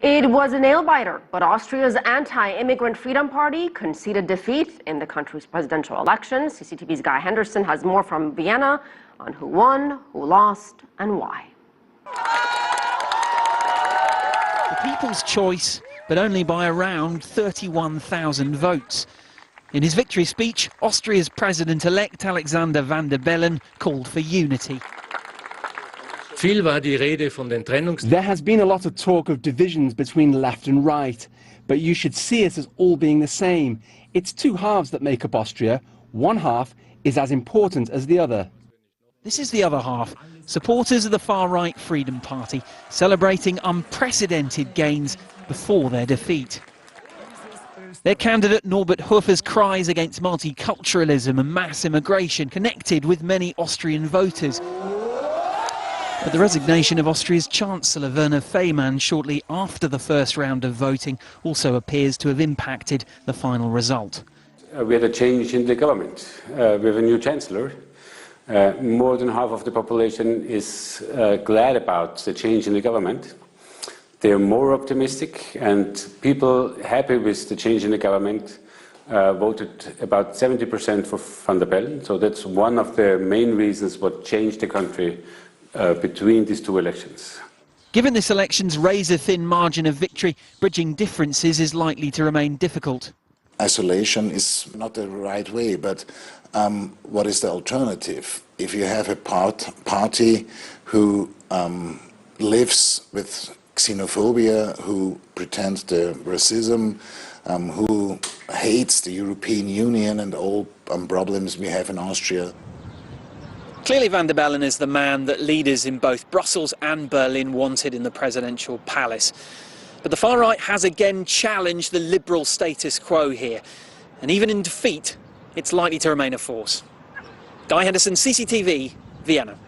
It was a nail-biter, but Austria's anti-immigrant Freedom Party conceded defeat in the country's presidential election. CCTV's Guy Henderson has more from Vienna on who won, who lost, and why. The people's choice, but only by around 31,000 votes. In his victory speech, Austria's president-elect Alexander van der Bellen called for unity. There has been a lot of talk of divisions between left and right, but you should see it as all being the same. It's two halves that make up Austria. One half is as important as the other. This is the other half. Supporters of the far-right Freedom Party celebrating unprecedented gains before their defeat. Their candidate Norbert Hofer's cries against multiculturalism and mass immigration connected with many Austrian voters. But the resignation of Austria's Chancellor Werner Faymann shortly after the first round of voting also appears to have impacted the final result. We had a change in the government. We have a new Chancellor. More than half of the population is glad about the change in the government. They are more optimistic, and people happy with the change in the government voted about 70% for van der Bellen. So that's one of the main reasons what changed the country between these two elections. Given this election's razor-thin margin of victory, bridging differences is likely to remain difficult. Isolation is not the right way, but what is the alternative? If you have a party who lives with xenophobia, who pretends the racism, who hates the European Union and all problems we have in Austria. Clearly van der Bellen is the man that leaders in both Brussels and Berlin wanted in the presidential palace. But the far right has again challenged the liberal status quo here. And even in defeat, it's likely to remain a force. Guy Henderson, CCTV, Vienna.